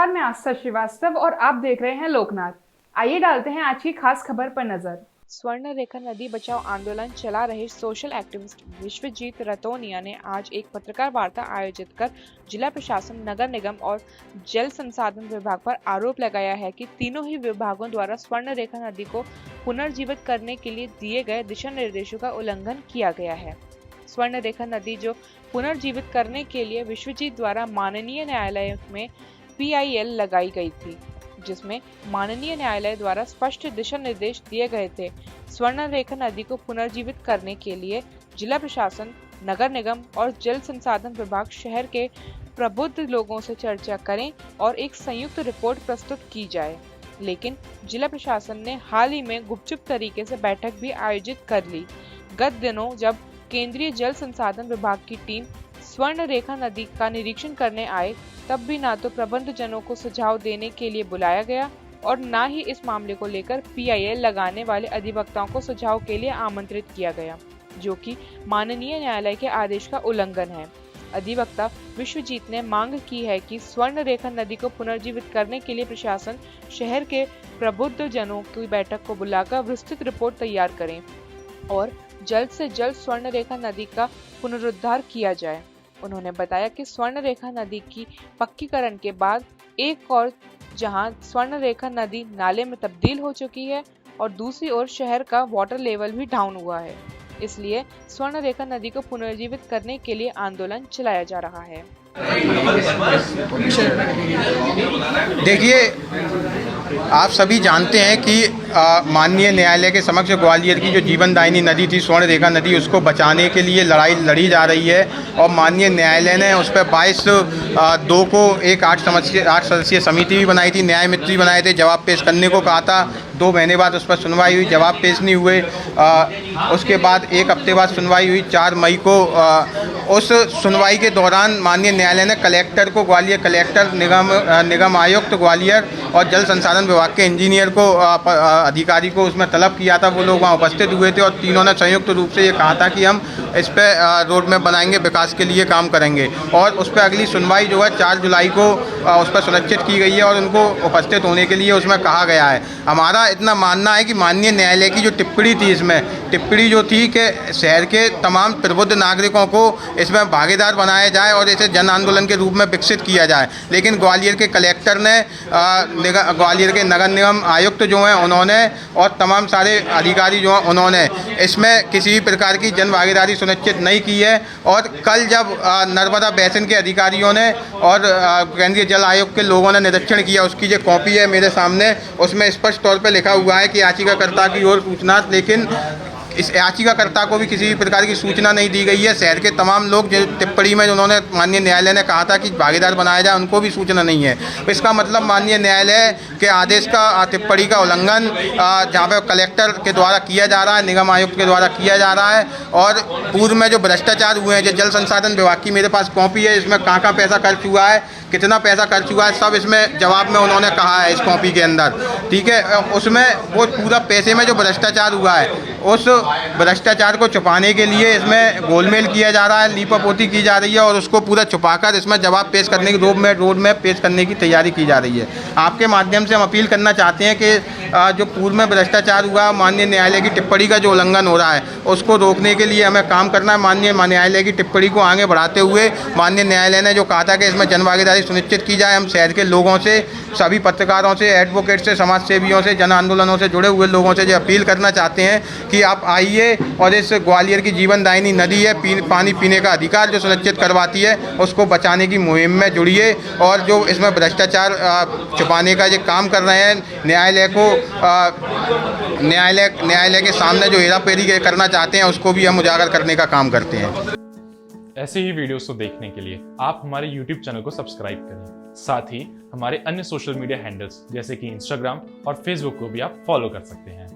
नमस्कार, मैं आस्था श्रीवास्तव और आप देख रहे हैं लोकनाथ। आइए डालते हैं आज की खास खबर पर नजर। स्वर्ण रेखा नदी बचाओ आंदोलन चला रहे सोशल एक्टिविस्ट विश्वजीत रतोनिया ने आज एक पत्रकार वार्ता आयोजित कर जिला प्रशासन, नगर निगम और जल संसाधन विभाग पर आरोप लगाया है कि तीनों ही विभागों द्वारा स्वर्ण रेखा नदी को पुनर्जीवित करने के लिए दिए गए दिशा निर्देशों का उल्लंघन किया गया है। स्वर्ण रेखा नदी जो पुनर्जीवित करने के लिए विश्वजीत द्वारा माननीय न्यायालय में PIL लगाई गई थी, जिसमें माननीय न्यायालय द्वारा स्पष्ट दिशा निर्देश दिए गए थे। स्वर्ण रेखा नदी को पुनर्जीवित करने के लिए जिला प्रशासन, नगर निगम और जल संसाधन विभाग शहर के प्रबुद्ध लोगों से चर्चा करें और एक संयुक्त रिपोर्ट प्रस्तुत की जाए। लेकिन जिला प्रशासन ने हाल ही में गुपचुप तरीके से बैठक भी आयोजित कर ली। गत दिनों जब केंद्रीय जल संसाधन विभाग की टीम स्वर्ण रेखा नदी का निरीक्षण करने आए, तब भी ना तो प्रबंधजनों को सुझाव देने के लिए बुलाया गया और ना ही इस मामले को लेकर PIL लगाने वाले अधिवक्ताओं को सुझाव के लिए आमंत्रित किया गया, जो कि माननीय न्यायालय के आदेश का उल्लंघन है। अधिवक्ता विश्वजीत ने मांग की है कि स्वर्ण रेखा नदी को पुनर्जीवित करने के लिए प्रशासन शहर के प्रबुद्ध जनों की बैठक को बुलाकर विस्तृत रिपोर्ट तैयार करें और जल्द से जल्द स्वर्ण रेखा नदी का पुनरुद्धार किया जाए। उन्होंने बताया कि स्वर्ण रेखा नदी की पक्कीकरण के बाद एक और जहां स्वर्ण रेखा नदी नाले में तब्दील हो चुकी है और दूसरी ओर शहर का वाटर लेवल भी डाउन हुआ है, इसलिए स्वर्ण रेखा नदी को पुनर्जीवित करने के लिए आंदोलन चलाया जा रहा है। देखिए, आप सभी जानते हैं कि माननीय न्यायालय के समक्ष ग्वालियर की जो जीवनदायिनी नदी थी स्वर्ण रेखा नदी, उसको बचाने के लिए लड़ाई लड़ी जा रही है और माननीय न्यायालय ने उस पर 22/2 को एक 8 सदस्यीय समिति भी बनाई थी, न्याय मित्री बनाए थे, जवाब पेश करने को कहा था। 2 महीने बाद उस पर सुनवाई हुई, जवाब पेश नहीं हुए। उसके बाद 1 हफ्ते बाद सुनवाई हुई 4 मई को। उस सुनवाई के दौरान माननीय न्यायालय ने कलेक्टर को, ग्वालियर कलेक्टर, निगम आयुक्त ग्वालियर और जल संसाधन विभाग के इंजीनियर को, अधिकारी को उसमें तलब किया था। वो लोग वहाँ उपस्थित हुए थे और तीनों ने संयुक्त रूप से ये कहा था कि हम इस पर रोड मैप बनाएंगे, विकास के लिए काम करेंगे। और उस पर अगली सुनवाई जो है 4 जुलाई को उस पर सुनिश्चित की गई है और उनको उपस्थित होने के लिए उसमें कहा गया है। हमारा इतना मानना है कि माननीय न्यायालय की जो टिप्पणी थी, इसमें टिप्पणी जो थी कि शहर के तमाम प्रबुद्ध नागरिकों को इसमें भागीदार बनाया जाए और इसे जन आंदोलन के रूप में विकसित किया जाए, लेकिन ग्वालियर के कलेक्टर ने, ग्वालियर के नगर निगम आयुक्त जो हैं उन्होंने और तमाम सारे अधिकारी जो हैं उन्होंने इसमें किसी भी प्रकार की जन भागीदारी सुनिश्चित नहीं की है। और कल जब नर्मदा बेसिन के अधिकारियों ने और केंद्रीय जल आयोग के लोगों ने निरीक्षण किया, उसकी जो कॉपी है मेरे सामने, उसमें स्पष्ट तौर पर लिखा हुआ है कि याचिकाकर्ता की ओर सूचना, लेकिन इस याचिकाकर्ता को भी किसी भी प्रकार की सूचना नहीं दी गई है। शहर के तमाम लोग जो टिप्पणी में उन्होंने माननीय न्यायालय ने कहा था कि भागीदार बनाया जाए, उनको भी सूचना नहीं है। इसका मतलब माननीय न्यायालय के आदेश का, टिप्पणी का उल्लंघन जहाँ पर कलेक्टर के द्वारा किया जा रहा है, निगम आयुक्त के द्वारा किया जा रहा है। और पूर्व में जो भ्रष्टाचार हुए हैं, जो जल संसाधन विभाग की मेरे पास कॉपी है, इसमें कहाँ पैसा खर्च हुआ है, कितना पैसा खर्च हुआ है, सब इसमें जवाब में उन्होंने कहा है इस कॉपी के अंदर, ठीक है। उसमें वो पूरा पैसे में जो भ्रष्टाचार हुआ है, उस भ्रष्टाचार को छुपाने के लिए इसमें गोलमेल किया जा रहा है, लीपापोती की जा रही है और उसको पूरा छुपाकर इसमें जवाब पेश करने की, रोड मैप पेश करने की तैयारी की जा रही है। आपके माध्यम से हम अपील करना चाहते हैं कि जो पूर्व में भ्रष्टाचार हुआ, माननीय न्यायालय की टिप्पणी का जो उल्लंघन हो रहा है, उसको रोकने के लिए हमें काम करना है। माननीय न्यायालय की टिप्पणी को आगे बढ़ाते हुए माननीय न्यायालय ने जो कहा था कि इसमें जनभागीदारी सुनिश्चित की जाए, हम शहर के लोगों से, सभी पत्रकारों से, एडवोकेट से, समाज सेवियों से, जन आंदोलनों से जुड़े हुए लोगों से जो अपील करना चाहते हैं कि आप आइए और इस ग्वालियर की जीवनदायिनी नदी है, पानी पीने का अधिकार जो सुनिश्चित करवाती है, उसको बचाने की मुहिम में जुड़िए। और जो इसमें भ्रष्टाचार छुपाने का जो काम कर रहे हैं, न्यायालय के सामने जो हेराफेरी करना चाहते हैं, उसको भी हम उजागर करने का काम करते हैं। ऐसे ही वीडियोस को देखने के लिए आप हमारे YouTube चैनल को सब्सक्राइब करें। साथ ही हमारे अन्य सोशल मीडिया हैंडल्स जैसे कि Instagram और Facebook को भी आप फॉलो कर सकते हैं।